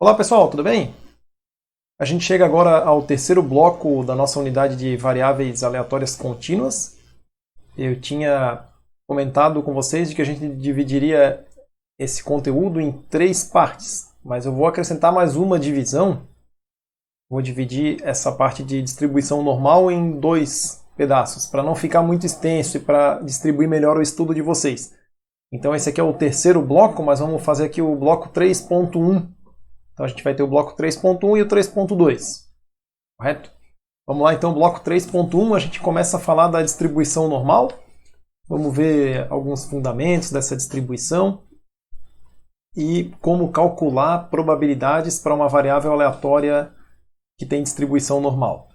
Olá pessoal, tudo bem? A gente chega agora ao terceiro bloco da nossa unidade de variáveis aleatórias contínuas. Eu tinha comentado com vocês de que a gente dividiria esse conteúdo em três partes, mas eu vou acrescentar mais uma divisão. Vou dividir essa parte de distribuição normal em dois pedaços, para não ficar muito extenso e para distribuir melhor o estudo de vocês. Então esse aqui é o terceiro bloco, mas vamos fazer aqui o bloco 3.1. Então a gente vai ter o bloco 3.1 e o 3.2, correto? Vamos lá então, bloco 3.1, a gente começa a falar da distribuição normal. Vamos ver alguns fundamentos dessa distribuição e como calcular probabilidades para uma variável aleatória que tem distribuição normal.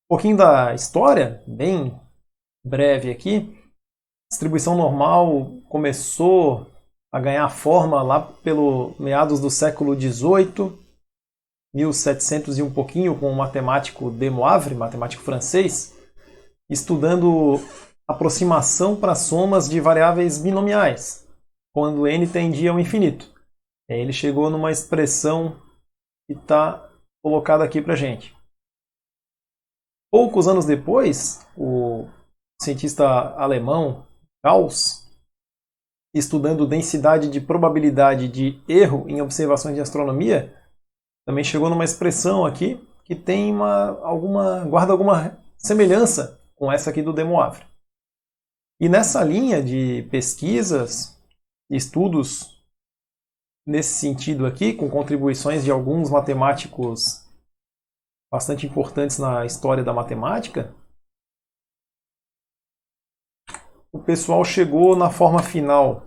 Um pouquinho da história, bem breve aqui. Distribuição normal começou a ganhar forma lá pelo meados do século XVIII, 1700 e um pouquinho, com o matemático de Moivre, matemático francês, estudando aproximação para somas de variáveis binomiais, quando n tendia ao infinito. E aí ele chegou numa expressão que está colocada aqui para a gente. Poucos anos depois, o cientista alemão Gauss, estudando densidade de probabilidade de erro em observações de astronomia, também chegou numa expressão aqui que tem guarda alguma semelhança com essa aqui do de Moivre. E nessa linha de pesquisas e estudos nesse sentido aqui, com contribuições de alguns matemáticos bastante importantes na história da matemática, o pessoal chegou na forma final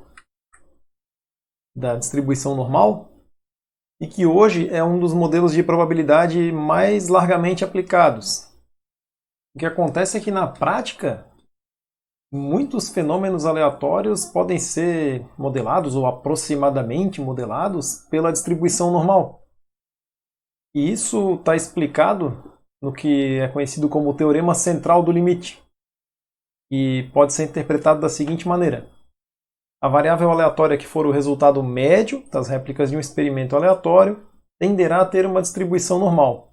da distribuição normal e que hoje é um dos modelos de probabilidade mais largamente aplicados. O que acontece é que na prática, muitos fenômenos aleatórios podem ser modelados ou aproximadamente modelados pela distribuição normal. E isso está explicado no que é conhecido como o teorema central do limite. E pode ser interpretado da seguinte maneira: a variável aleatória que for o resultado médio das réplicas de um experimento aleatório tenderá a ter uma distribuição normal.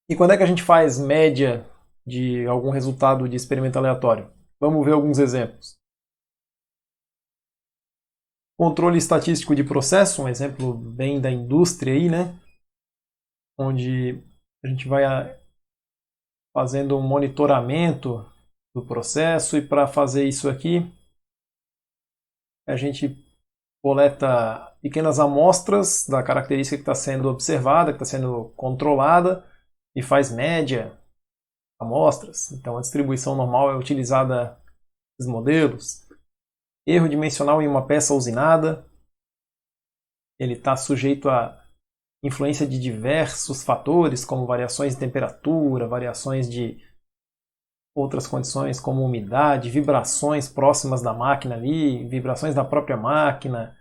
E quando é que a gente faz média de algum resultado de experimento aleatório? Vamos ver alguns exemplos. Controle estatístico de processo, um exemplo bem da indústria aí, né? Onde a gente vai fazendo um monitoramento do processo e para fazer isso aqui a gente coleta pequenas amostras da característica que está sendo observada, que está sendo controlada e faz média amostras. Então a distribuição normal é utilizada nesses modelos. Erro dimensional em uma peça usinada, ele está sujeito a influência de diversos fatores, como variações de temperatura, variações de outras condições como umidade, vibrações próximas da máquina ali, vibrações da própria máquina.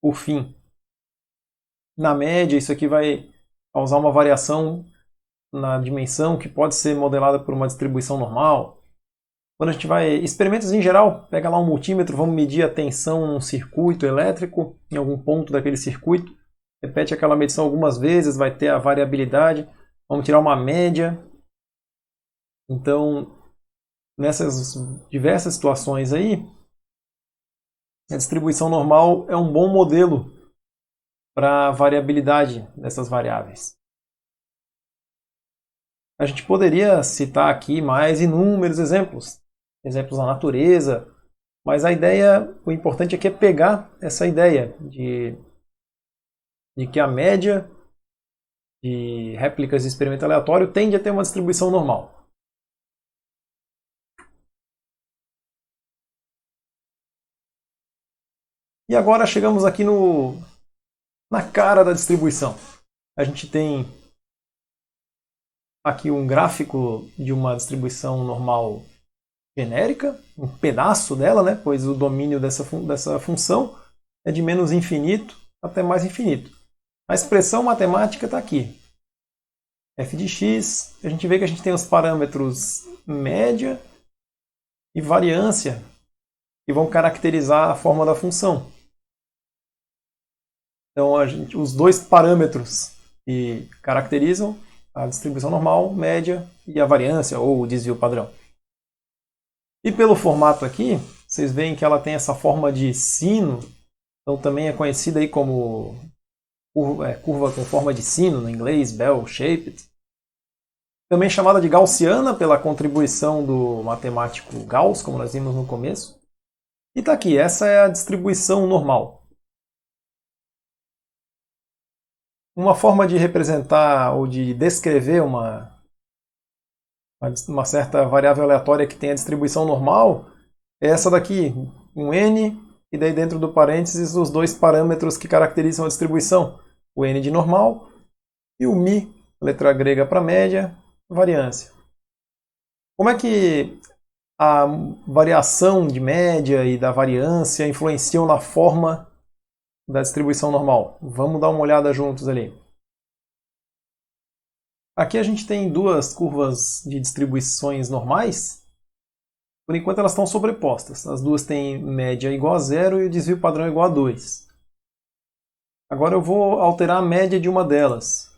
Por fim, na média, isso aqui vai causar uma variação na dimensão que pode ser modelada por uma distribuição normal. Quando a gente vai... experimentos em geral, pega lá um multímetro, vamos medir a tensão num circuito elétrico, em algum ponto daquele circuito, repete aquela medição algumas vezes, vai ter a variabilidade, vamos tirar uma média. Então, nessas diversas situações aí, a distribuição normal é um bom modelo para a variabilidade dessas variáveis. A gente poderia citar aqui mais inúmeros exemplos na natureza, mas a ideia, o importante aqui é pegar essa ideia de que a média de réplicas de experimento aleatório tende a ter uma distribuição normal. E agora chegamos aqui na cara da distribuição. A gente tem aqui um gráfico de uma distribuição normal genérica, um pedaço dela, né? Pois o domínio dessa função é de menos infinito até mais infinito. A expressão matemática está aqui. f de x, a gente vê que a gente tem os parâmetros média e variância, que vão caracterizar a forma da função. Então, os dois parâmetros que caracterizam a distribuição normal, média e a variância, ou o desvio padrão. E pelo formato aqui, vocês veem que ela tem essa forma de sino, então também é conhecida aí como curva com forma de sino, no inglês, bell-shaped. Também chamada de gaussiana pela contribuição do matemático Gauss, como nós vimos no começo. E está aqui, essa é a distribuição normal. Uma forma de representar ou de descrever uma certa variável aleatória que tem a distribuição normal é essa daqui, um n, e daí dentro do parênteses os dois parâmetros que caracterizam a distribuição, o n de normal e o μ, letra grega para média, variância. Como é que a variação de média e da variância influenciam na forma da distribuição normal? Vamos dar uma olhada juntos ali. Aqui a gente tem duas curvas de distribuições normais. Por enquanto elas estão sobrepostas. As duas têm média igual a 0 e o desvio padrão igual a 2. Agora eu vou alterar a média de uma delas.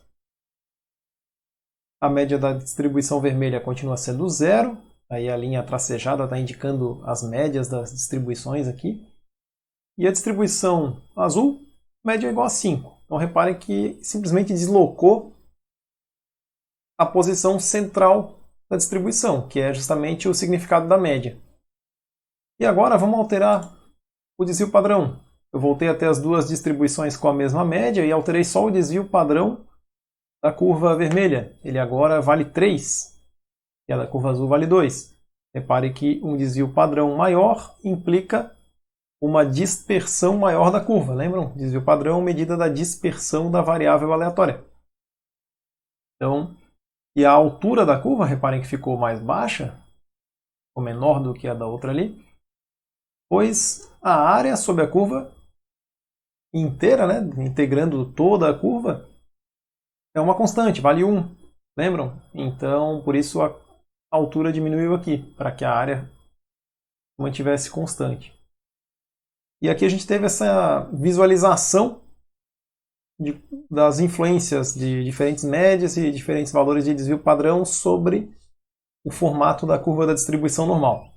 A média da distribuição vermelha continua sendo 0. Aí a linha tracejada está indicando as médias das distribuições aqui. E a distribuição azul, média igual a 5. Então reparem que simplesmente deslocou a posição central da distribuição, que é justamente o significado da média. E agora vamos alterar o desvio padrão. Eu voltei até as duas distribuições com a mesma média e alterei só o desvio padrão da curva vermelha. Ele agora vale 3, e a da curva azul vale 2. Repare que um desvio padrão maior implica uma dispersão maior da curva. Lembram? Desvio padrão, medida da dispersão da variável aleatória. Então, e a altura da curva, reparem que ficou mais baixa, ou menor do que a da outra ali, pois a área sobre a curva inteira, né, integrando toda a curva, é uma constante, vale 1. Lembram? Então, por isso a altura diminuiu aqui, para que a área mantivesse constante. E aqui a gente teve essa visualização das influências de diferentes médias e diferentes valores de desvio padrão sobre o formato da curva da distribuição normal.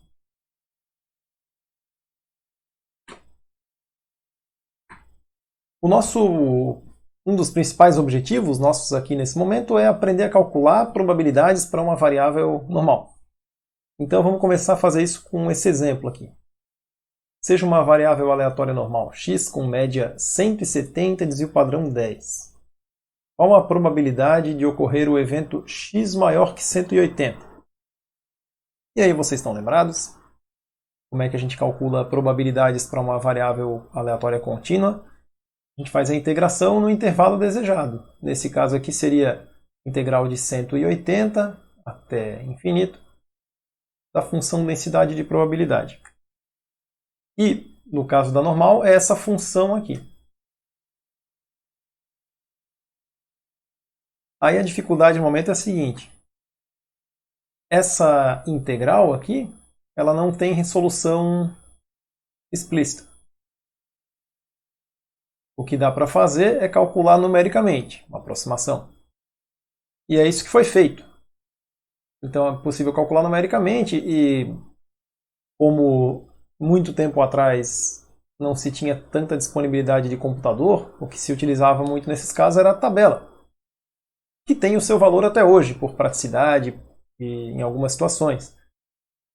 Um dos principais objetivos nossos aqui nesse momento é aprender a calcular probabilidades para uma variável normal. Então vamos começar a fazer isso com esse exemplo aqui. Seja uma variável aleatória normal x com média 170 e desvio padrão 10. Qual a probabilidade de ocorrer o evento x maior que 180? E aí vocês estão lembrados? Como é que a gente calcula probabilidades para uma variável aleatória contínua? A gente faz a integração no intervalo desejado. Nesse caso aqui seria integral de 180 até infinito da função densidade de probabilidade. E, no caso da normal, é essa função aqui. Aí a dificuldade no momento é a seguinte. Essa integral aqui, ela não tem resolução explícita. O que dá para fazer é calcular numericamente, uma aproximação. E é isso que foi feito. Então é possível calcular numericamente e, como muito tempo atrás não se tinha tanta disponibilidade de computador, o que se utilizava muito nesses casos era a tabela, que tem o seu valor até hoje, por praticidade e em algumas situações.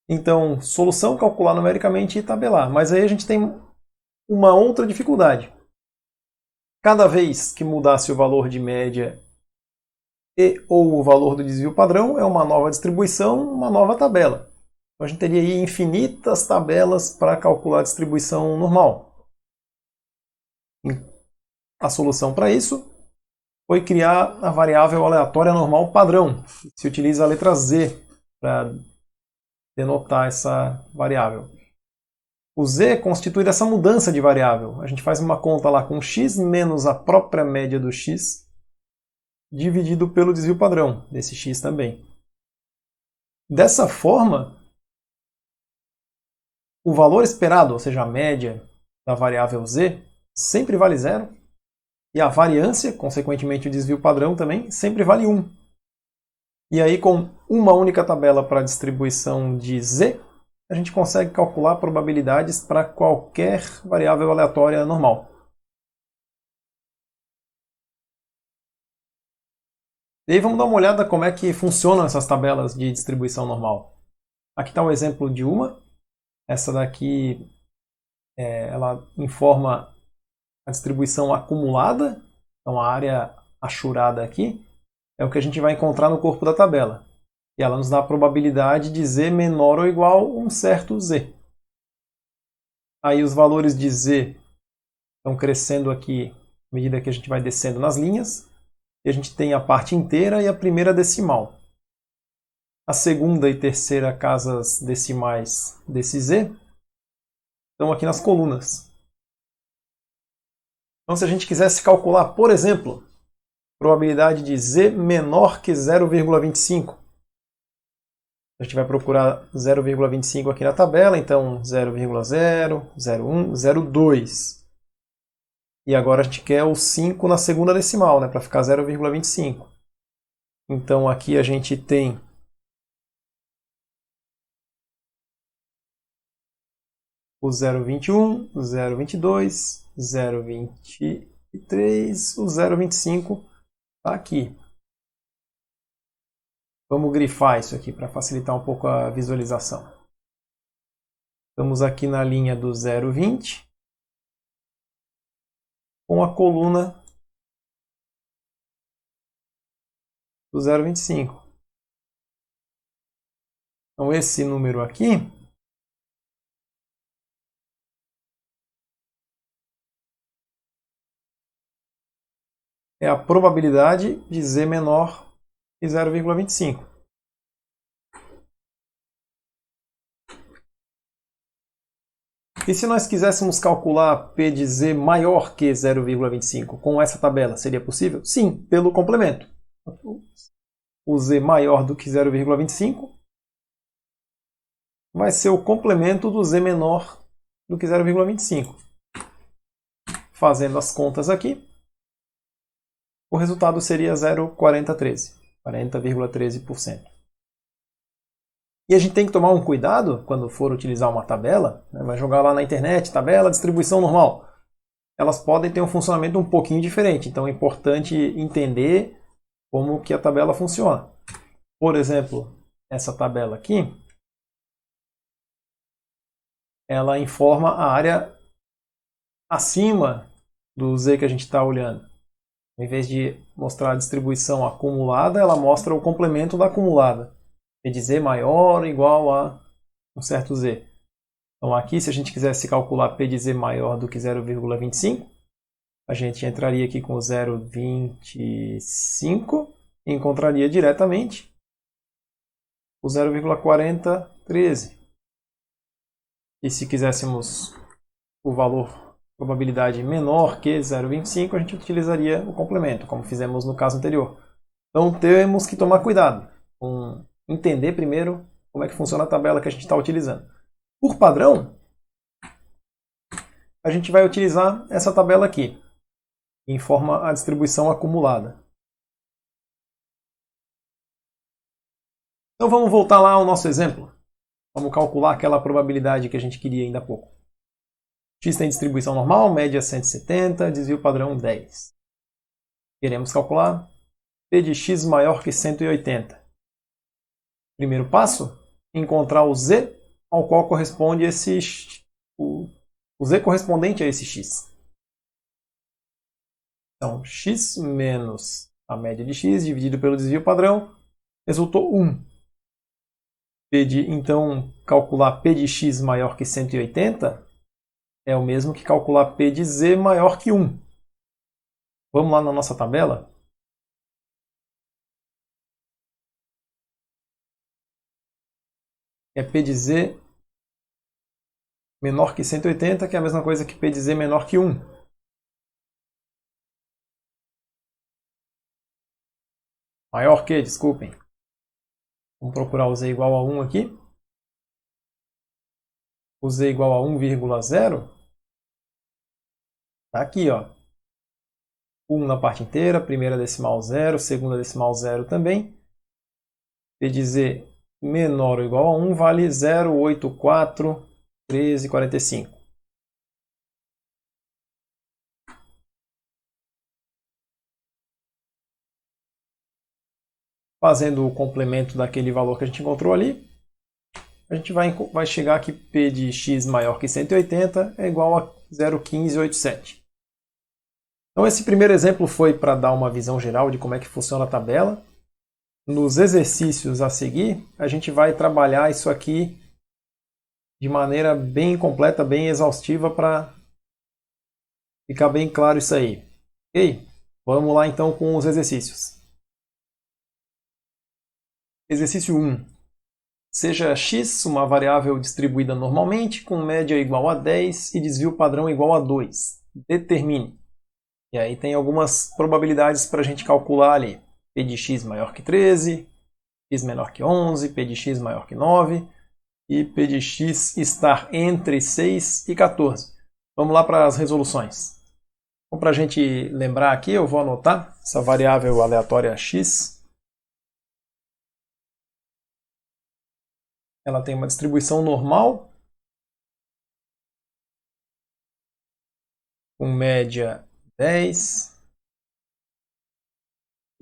Então, solução, calcular numericamente e tabelar. Mas aí a gente tem uma outra dificuldade. Cada vez que mudasse o valor de média e ou o valor do desvio padrão, é uma nova distribuição, uma nova tabela. Então, a gente teria aí infinitas tabelas para calcular a distribuição normal. A solução para isso foi criar a variável aleatória normal padrão. Se utiliza a letra Z para denotar essa variável. O Z constitui essa mudança de variável. A gente faz uma conta lá com x menos a própria média do x. dividido pelo desvio padrão, desse x também. Dessa forma, o valor esperado, ou seja, a média da variável z, sempre vale 0, e a variância, consequentemente o desvio padrão também, sempre vale 1. E aí, com uma única tabela para a distribuição de z, a gente consegue calcular probabilidades para qualquer variável aleatória normal. E aí vamos dar uma olhada como é que funcionam essas tabelas de distribuição normal. Aqui está um exemplo de uma. Essa daqui ela informa a distribuição acumulada. Então a área achurada aqui é o que a gente vai encontrar no corpo da tabela. E ela nos dá a probabilidade de z menor ou igual a um certo z. Aí os valores de z estão crescendo aqui à medida que a gente vai descendo nas linhas. E a gente tem a parte inteira e a primeira decimal. A segunda e terceira casas decimais desse z estão aqui nas colunas. Então, se a gente quisesse calcular, por exemplo, a probabilidade de z menor que 0,25, a gente vai procurar 0,25 aqui na tabela, então 0,0, 0,1, 0,2. E agora a gente quer o 5 na segunda decimal, né, para ficar 0,25. Então aqui a gente tem o 0,21, o 0,22, 0,23, o 0,25 está aqui. Vamos grifar isso aqui para facilitar um pouco a visualização. Estamos aqui na linha do 0,20 com a coluna do 0,25. Então esse número aqui é a probabilidade de z menor que 0,25. E se nós quiséssemos calcular P de z maior que 0,25 com essa tabela, seria possível? Sim, pelo complemento. O z maior do que 0,25 vai ser o complemento do z menor do que 0,25. Fazendo as contas aqui, o resultado seria 0,4013, 40,13%. E a gente tem que tomar um cuidado quando for utilizar uma tabela, né? Vai jogar lá na internet, tabela, distribuição normal. Elas podem ter um funcionamento um pouquinho diferente, então é importante entender como que a tabela funciona. Por exemplo, essa tabela aqui, ela informa a área acima do z que a gente está olhando. Em vez de mostrar a distribuição acumulada, ela mostra o complemento da acumulada. P de z maior ou igual a um certo z. Então aqui, se a gente quisesse calcular P de z maior do que 0,25, a gente entraria aqui com 0,25 e encontraria diretamente o 0,4013. E se quiséssemos o valor probabilidade menor que 0,25, a gente utilizaria o complemento, como fizemos no caso anterior. Então temos que tomar cuidado com entender primeiro como é que funciona a tabela que a gente está utilizando. Por padrão, a gente vai utilizar essa tabela aqui, que informa a distribuição acumulada. Então vamos voltar lá ao nosso exemplo. Vamos calcular aquela probabilidade que a gente queria ainda há pouco. X tem distribuição normal, média 170, desvio padrão 10. Queremos calcular P de x maior que 180. Primeiro passo, encontrar o z ao qual corresponde o z correspondente a esse x. Então, x menos a média de x dividido pelo desvio padrão resultou 1. Então, calcular P de x maior que 180 é o mesmo que calcular P de z maior que 1. Vamos lá na nossa tabela? É P de z menor que 180, que é a mesma coisa que P de z menor que 1. Maior que, desculpem. Vamos procurar o z igual a 1 aqui. O z igual a 1,0. Está aqui, ó. 1 na parte inteira, primeira decimal 0, segunda decimal 0 também. P de z menor ou igual a 1 vale 0,841345. Fazendo o complemento daquele valor que a gente encontrou ali, a gente vai chegar aqui P de x maior que 180 é igual a 0,1587. Então esse primeiro exemplo foi para dar uma visão geral de como é que funciona a tabela. Nos exercícios a seguir, a gente vai trabalhar isso aqui de maneira bem completa, bem exaustiva, para ficar bem claro isso aí. Ok? Vamos lá então com os exercícios. Exercício 1. Seja x uma variável distribuída normalmente, com média igual a 10 e desvio padrão igual a 2. Determine. E aí tem algumas probabilidades para a gente calcular ali. P de x maior que 13, x menor que 11, P de x maior que 9 e P de x estar entre 6 e 14. Vamos lá para as resoluções. Então, para a gente lembrar aqui, eu vou anotar essa variável aleatória x. Ela tem uma distribuição normal, com média 10,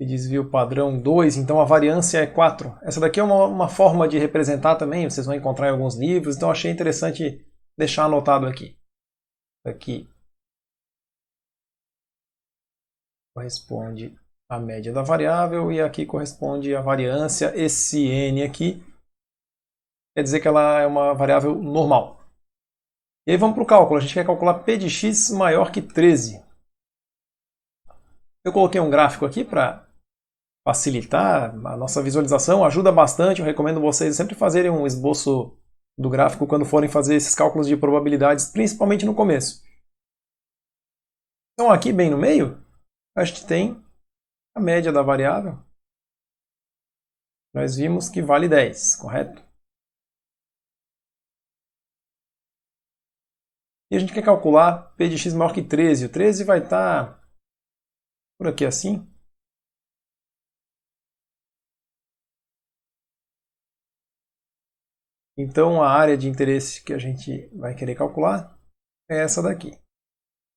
e desvio padrão 2, então a variância é 4. Essa daqui é uma forma de representar também, vocês vão encontrar em alguns livros, então achei interessante deixar anotado aqui. Aqui corresponde a média da variável e aqui corresponde a variância. Esse n aqui quer dizer que ela é uma variável normal. E aí vamos para o cálculo. A gente quer calcular P de x maior que 13. Eu coloquei um gráfico aqui para facilitar a nossa visualização. Ajuda bastante. Eu recomendo vocês sempre fazerem um esboço do gráfico quando forem fazer esses cálculos de probabilidades, principalmente no começo. Então aqui bem no meio, a gente tem a média da variável. Nós vimos que vale 10, correto? E a gente quer calcular P de x maior que 13. O 13 vai estar por aqui assim. Então a área de interesse que a gente vai querer calcular é essa daqui.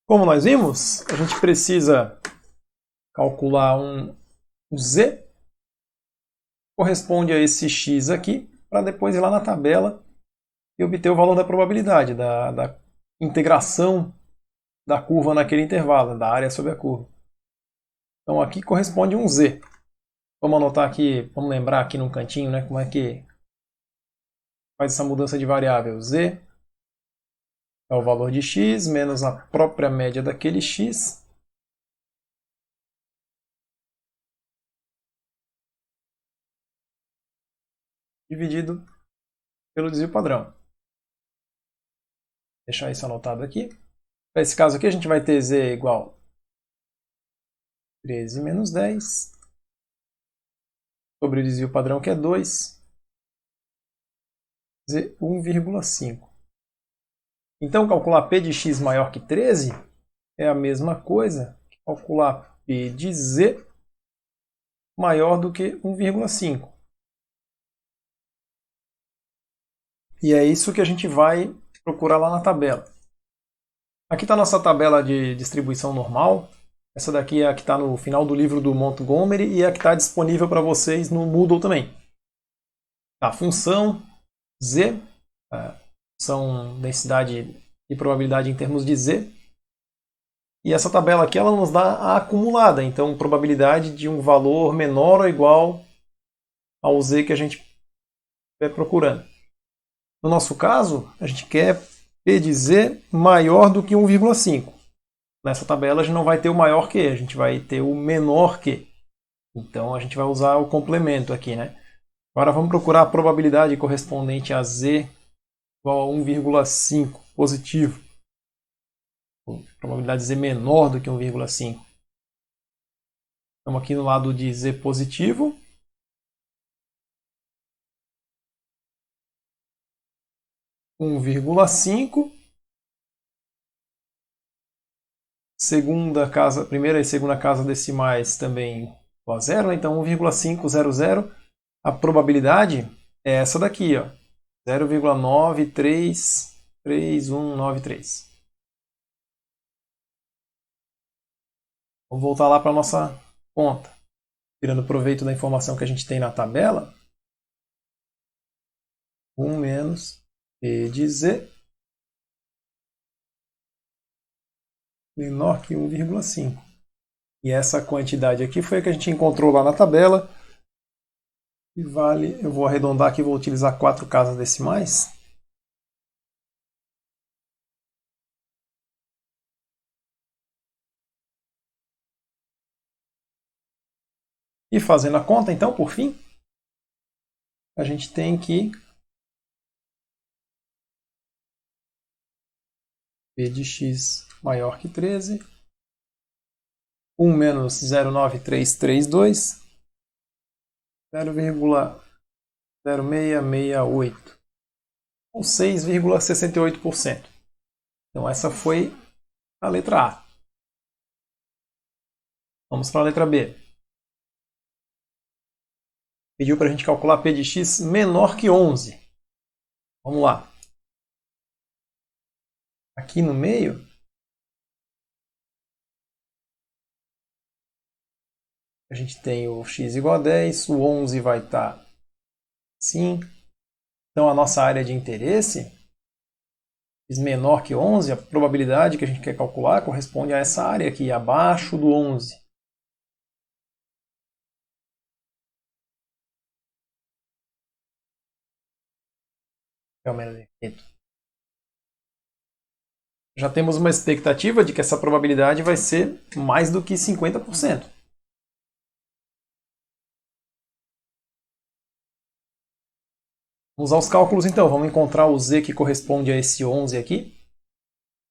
Como nós vimos, a gente precisa calcular um z, corresponde a esse x aqui, para depois ir lá na tabela e obter o valor da probabilidade, da integração da curva naquele intervalo, da área sobre a curva. Então aqui corresponde um z. Vamos anotar aqui, vamos lembrar aqui num cantinho, né, como é que faz essa mudança de variável. Z é o valor de x menos a própria média daquele x dividido pelo desvio padrão. Vou deixar isso anotado aqui. Para esse caso aqui, a gente vai ter z igual a 13 menos 10 sobre o desvio padrão, que é 2, z 1,5. Então, calcular P de x maior que 13 é a mesma coisa que calcular P de z maior do que 1,5. E é isso que a gente vai procurar lá na tabela. Aqui está a nossa tabela de distribuição normal. Essa daqui é a que está no final do livro do Montgomery e é a que está disponível para vocês no Moodle também. A função z, são densidade e probabilidade em termos de z. E essa tabela aqui ela nos dá a acumulada, então probabilidade de um valor menor ou igual ao z que a gente estiver procurando. No nosso caso, a gente quer P de z maior do que 1,5. Nessa tabela a gente não vai ter o maior que, a gente vai ter o menor que. Então a gente vai usar o complemento aqui, né? Agora vamos procurar a probabilidade correspondente a z igual a 1,5 positivo. A probabilidade de z menor do que 1,5. Estamos aqui no lado de Z positivo. (1,5). Primeira e segunda casa decimais também igual a zero, né? Então 1,500. A probabilidade é essa daqui, ó, 0,933193. Vamos voltar lá para a nossa conta. Tirando proveito da informação que a gente tem na tabela, 1 menos P de Z menor que 1,5. E essa quantidade aqui foi a que a gente encontrou lá na tabela. E vale, eu vou arredondar aqui, vou utilizar 4 casas decimais. E fazendo a conta, então, por fim, a gente tem que P de x maior que 13, 1 menos 0,9332, 0,0668, ou 6,68%. Então essa foi a letra A. Vamos para a letra B. Pediu para a gente calcular P de x menor que 11. Vamos lá. Aqui no meio, a gente tem o x igual a 10, o 11 vai estar assim. Então a nossa área de interesse, x menor que 11, a probabilidade que a gente quer calcular corresponde a essa área aqui, abaixo do 11. É o menos infinito. Já temos uma expectativa de que essa probabilidade vai ser mais do que 50%. Vamos usar os cálculos então. Vamos encontrar o z que corresponde a esse 11 aqui.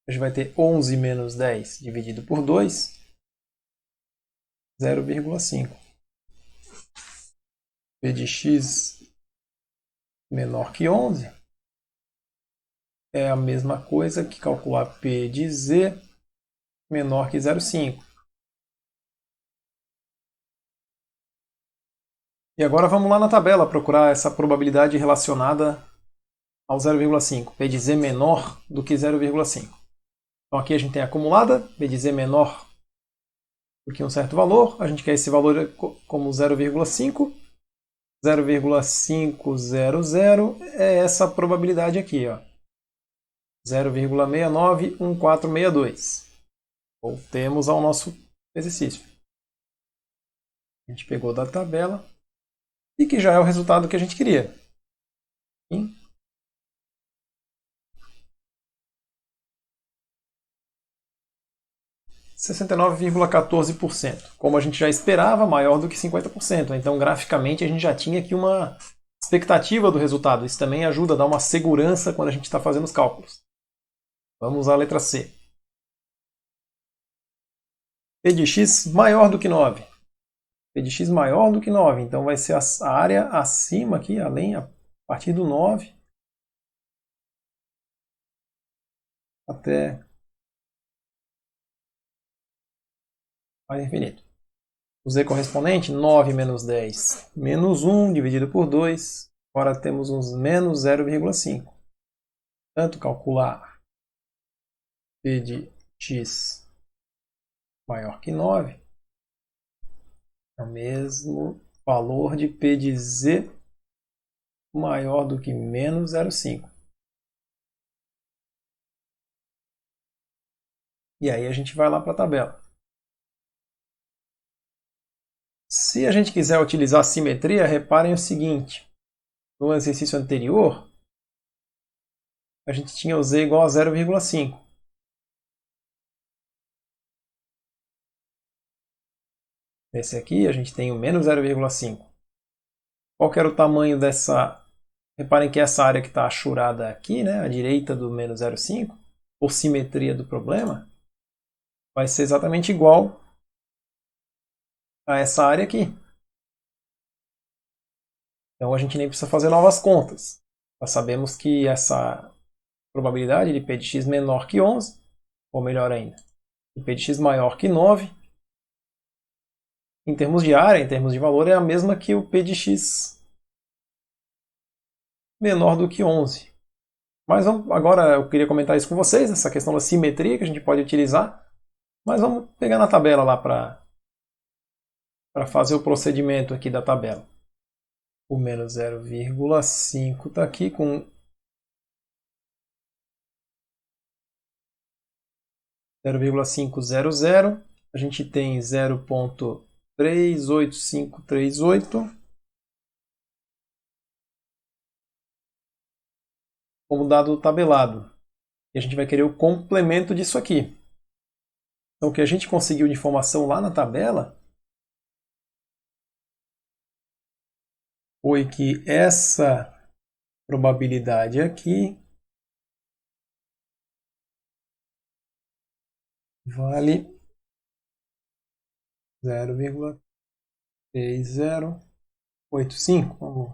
A gente vai ter 11 menos 10 dividido por 2, 0,5. P de x menor que 11 é a mesma coisa que calcular P de z menor que 0,5. E agora vamos lá na tabela procurar essa probabilidade relacionada ao 0,5. P de z menor do que 0,5. Então aqui a gente tem acumulada, P de z menor do que um certo valor. A gente quer esse valor como 0,5. 0,500 é essa probabilidade aqui, ó. 0,691462. Voltemos ao nosso exercício. A gente pegou da tabela e que já é o resultado que a gente queria. 69,14%. Como a gente já esperava, maior do que 50%. Então, graficamente, a gente já tinha aqui uma expectativa do resultado. Isso também ajuda a dar uma segurança quando a gente está fazendo os cálculos. Vamos à letra C. P de x maior do que 9. P de x maior do que 9. Então, vai ser a área acima aqui, além, a partir do 9 até mais infinito. O z correspondente, 9 menos 10 menos 1 dividido por 2. Agora temos uns menos 0,5. Portanto, calcular P de x maior que 9 é o mesmo valor de P de z maior do que menos 0,5. E aí a gente vai lá para a tabela. Se a gente quiser utilizar simetria, reparem o seguinte. No exercício anterior, a gente tinha o z igual a 0,5. Nesse aqui, a gente tem o menos 0,5. Qual que era o tamanho dessa... Reparem que essa área que está achurada aqui, né, à direita do menos 0,5, por simetria do problema, vai ser exatamente igual a essa área aqui. Então a gente nem precisa fazer novas contas. Nós sabemos que essa probabilidade de P de x menor que 11, ou melhor ainda, de P de x maior que 9, em termos de área, em termos de valor, é a mesma que o P de x menor do que 11. Mas agora eu queria comentar isso com vocês, essa questão da simetria que a gente pode utilizar. Mas vamos pegar na tabela lá para fazer o procedimento aqui da tabela. O menos 0,5 está aqui com 0,500. A gente tem 0,38538 como dado tabelado. E a gente vai querer o complemento disso aqui. Então, o que a gente conseguiu de informação lá na tabela foi que essa probabilidade aqui vale 0,3085, como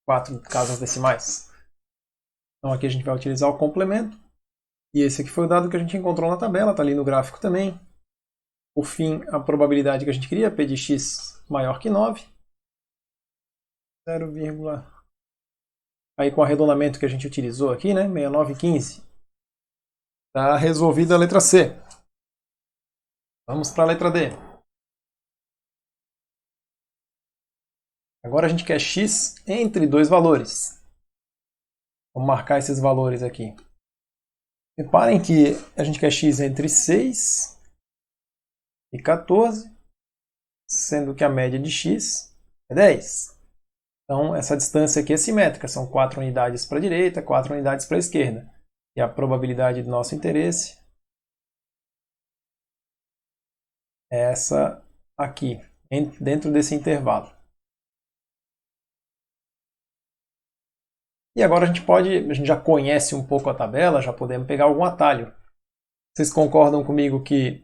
4 casas decimais. Então aqui a gente vai utilizar o complemento. E esse aqui foi o dado que a gente encontrou na tabela, está ali no gráfico também. Por fim, a probabilidade que a gente queria, P de x maior que 9. 0, aí com o arredondamento que a gente utilizou aqui, né, 6915. Está resolvida a letra C. Vamos para a letra D. Agora a gente quer x entre dois valores. Vamos marcar esses valores aqui. Reparem que a gente quer x entre 6 e 14, sendo que a média de x é 10. Então, essa distância aqui é simétrica, são 4 unidades para a direita, 4 unidades para a esquerda. E a probabilidade do nosso interesse é essa aqui, dentro desse intervalo. E agora a gente já conhece um pouco a tabela, já podemos pegar algum atalho. Vocês concordam comigo que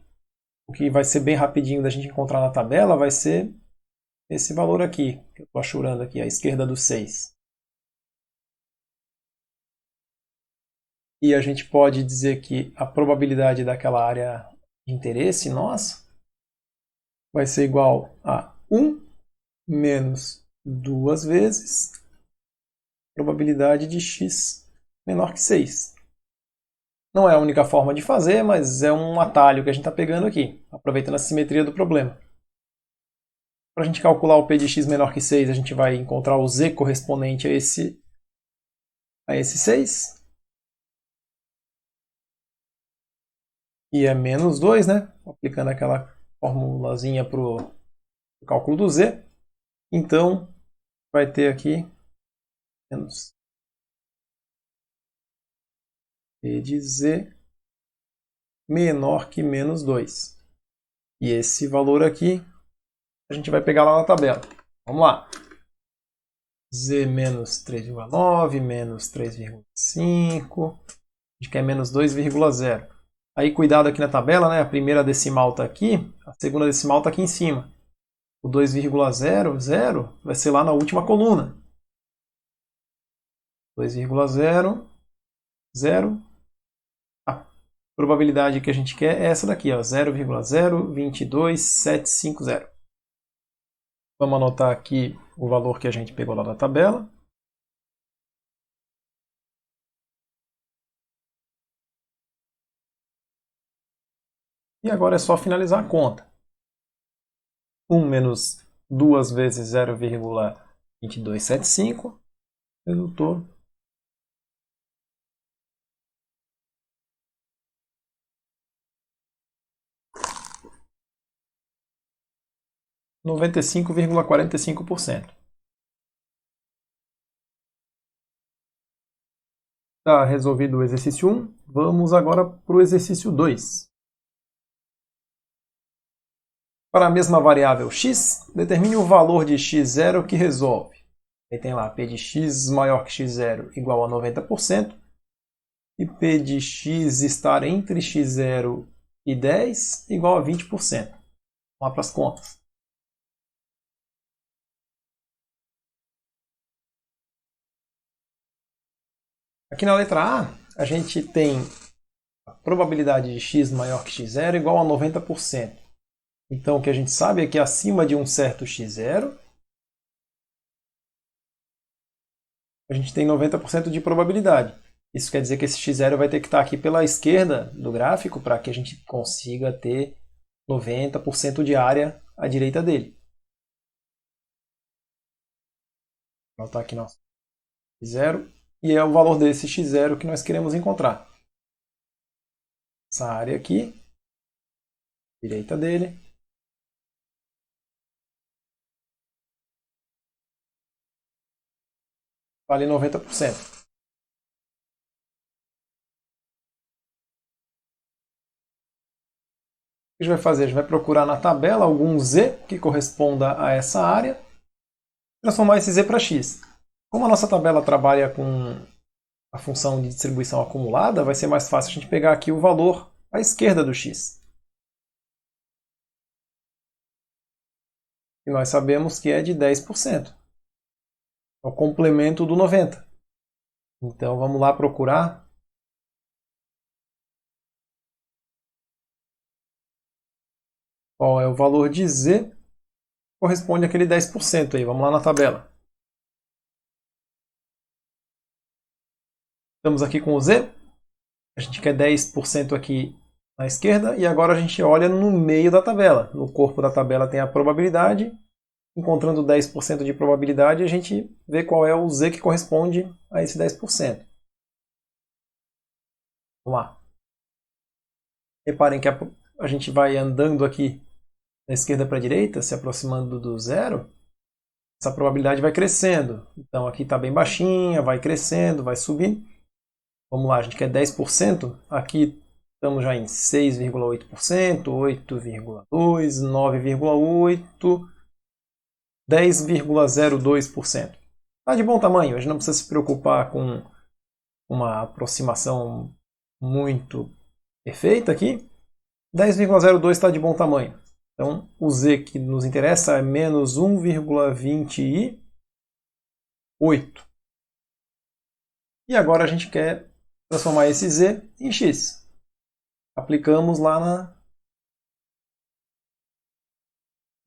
o que vai ser bem rapidinho da gente encontrar na tabela vai ser esse valor aqui, que eu estou achurando aqui, à esquerda do 6. E a gente pode dizer que a probabilidade daquela área de interesse nossa vai ser igual a 1 menos 2 vezes probabilidade de x menor que 6. Não é a única forma de fazer, mas é um atalho que a gente está pegando aqui, aproveitando a simetria do problema. Para a gente calcular o P de x menor que 6, a gente vai encontrar o z correspondente a esse 6. E é menos 2, né? Aplicando aquela formulazinha para o cálculo do z. Então, vai ter aqui menos P de z menor que menos 2. E esse valor aqui a gente vai pegar lá na tabela. Vamos lá. Z menos 3,9 menos 3,5. A gente quer menos 2,0. Aí cuidado aqui na tabela, né? A primeira decimal está aqui, a segunda decimal está aqui em cima. O 2,00 vai ser lá na última coluna. 2,00. A probabilidade que a gente quer é essa daqui, 0,022750. Vamos anotar aqui o valor que a gente pegou lá da tabela. E agora é só finalizar a conta. 1 menos 2 vezes 0,2275 resultou 95,45%. Está resolvido o exercício 1. Vamos agora para o exercício 2. Para a mesma variável x, determine o valor de x0 que resolve. Aí tem lá P de x maior que x0 igual a 90%. E P de x estar entre x0 e 10 igual a 20%. Vamos lá para as contas. Aqui na letra A, a gente tem a probabilidade de x maior que x0 igual a 90%. Então, o que a gente sabe é que acima de um certo x0, a gente tem 90% de probabilidade. Isso quer dizer que esse x0 vai ter que estar aqui pela esquerda do gráfico para que a gente consiga ter 90% de área à direita dele. Vou botar aqui nosso x0 e é o valor desse x0 que nós queremos encontrar. Essa área aqui, direita dele, vale 90%. O que a gente vai fazer? A gente vai procurar na tabela algum z que corresponda a essa área, transformar esse z para x. Como a nossa tabela trabalha com a função de distribuição acumulada, vai ser mais fácil a gente pegar aqui o valor à esquerda do x. E nós sabemos que é de 10%. É o complemento do 90%. Então vamos lá procurar. Qual é o valor de z que corresponde àquele 10% aí. Vamos lá na tabela. Estamos aqui com o z. A gente quer 10% aqui na esquerda. E agora a gente olha no meio da tabela. No corpo da tabela tem a probabilidade. Encontrando 10% de probabilidade, a gente vê qual é o z que corresponde a esse 10%. Vamos lá. Reparem que a gente vai andando aqui da esquerda para a direita, se aproximando do zero, essa probabilidade vai crescendo. Então aqui está bem baixinha, vai crescendo, vai subindo. Vamos lá, a gente quer 10%, aqui estamos já em 6,8%, 8,2%, 9,8%, 10,02%. Está de bom tamanho, a gente não precisa se preocupar com uma aproximação muito perfeita aqui. 10,02 está de bom tamanho. Então, o z que nos interessa é menos 1,28. E agora a gente quer transformar esse z em x. Aplicamos lá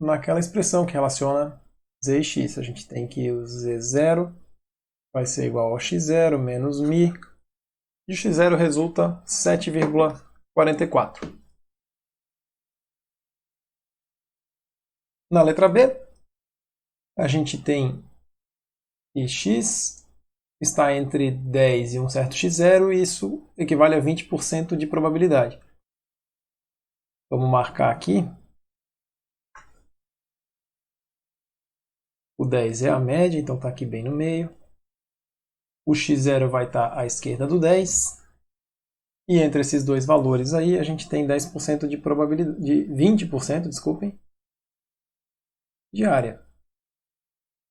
naquela expressão que relaciona z e x. A gente tem que o z0 vai ser igual ao x0 menos μ. E o x0 resulta 7,44. Na letra B, a gente tem que x está entre 10 e um certo x0, e isso equivale a 20% de probabilidade. Vamos marcar aqui. O 10 é a média, então está aqui bem no meio. O x0 vai estar à esquerda do 10. E entre esses dois valores aí, a gente tem 10% de probabilidade, de 20%, desculpem, de área.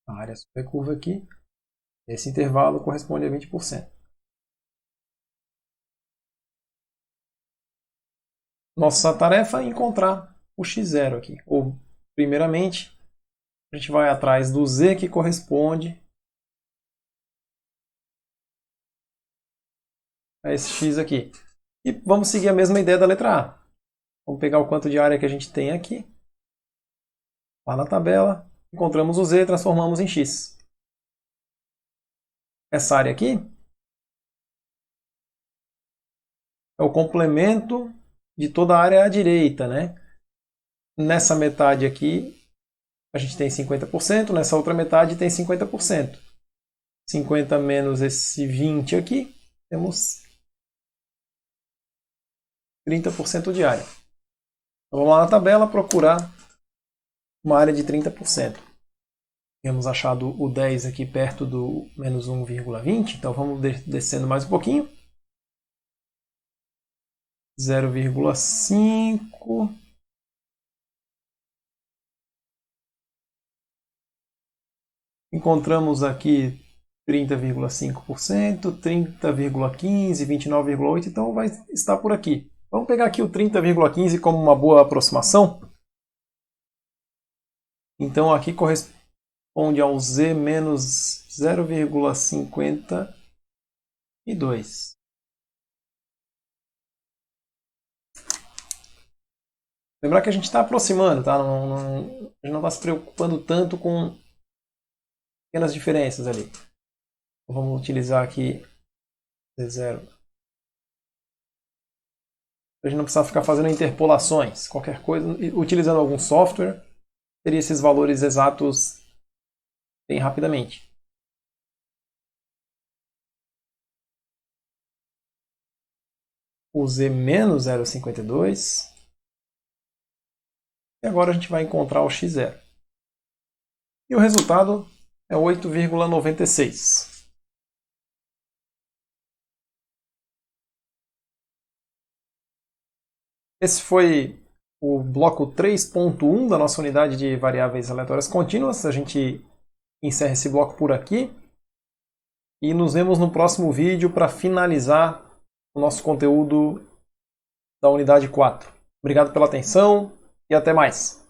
A área sobre a curva aqui, esse intervalo corresponde a 20%. Nossa tarefa é encontrar o x0 aqui. Ou, primeiramente, a gente vai atrás do z que corresponde a esse x aqui. E vamos seguir a mesma ideia da letra A. Vamos pegar o quanto de área que a gente tem aqui. Lá na tabela, encontramos o z e transformamos em x. Essa área aqui é o complemento de toda a área à direita, né? Nessa metade aqui, a gente tem 50%, nessa outra metade tem 50%. 50 menos esse 20 aqui, temos 30% de área. Então, vamos lá na tabela procurar uma área de 30%. Temos achado o 10 aqui perto do menos 1,20, então vamos descendo mais um pouquinho. 0,5. Encontramos aqui 30,5%, 30,15%, 29,8%, então vai estar por aqui. Vamos pegar aqui o 30,15% como uma boa aproximação. Então aqui corresponde ao z menos 0,50 e 2. Lembrar que a gente está aproximando, tá? A gente não está se preocupando tanto com pequenas diferenças ali. Então, vamos utilizar aqui Z0. A gente não precisa ficar fazendo interpolações. Qualquer coisa, utilizando algum software, teria esses valores exatos bem rapidamente. O Z menos 0,52. E agora a gente vai encontrar o x0. E o resultado é 8,96. Esse foi o bloco 3.1 da nossa unidade de variáveis aleatórias contínuas. A gente encerra esse bloco por aqui. E nos vemos no próximo vídeo para finalizar o nosso conteúdo da unidade 4. Obrigado pela atenção e até mais!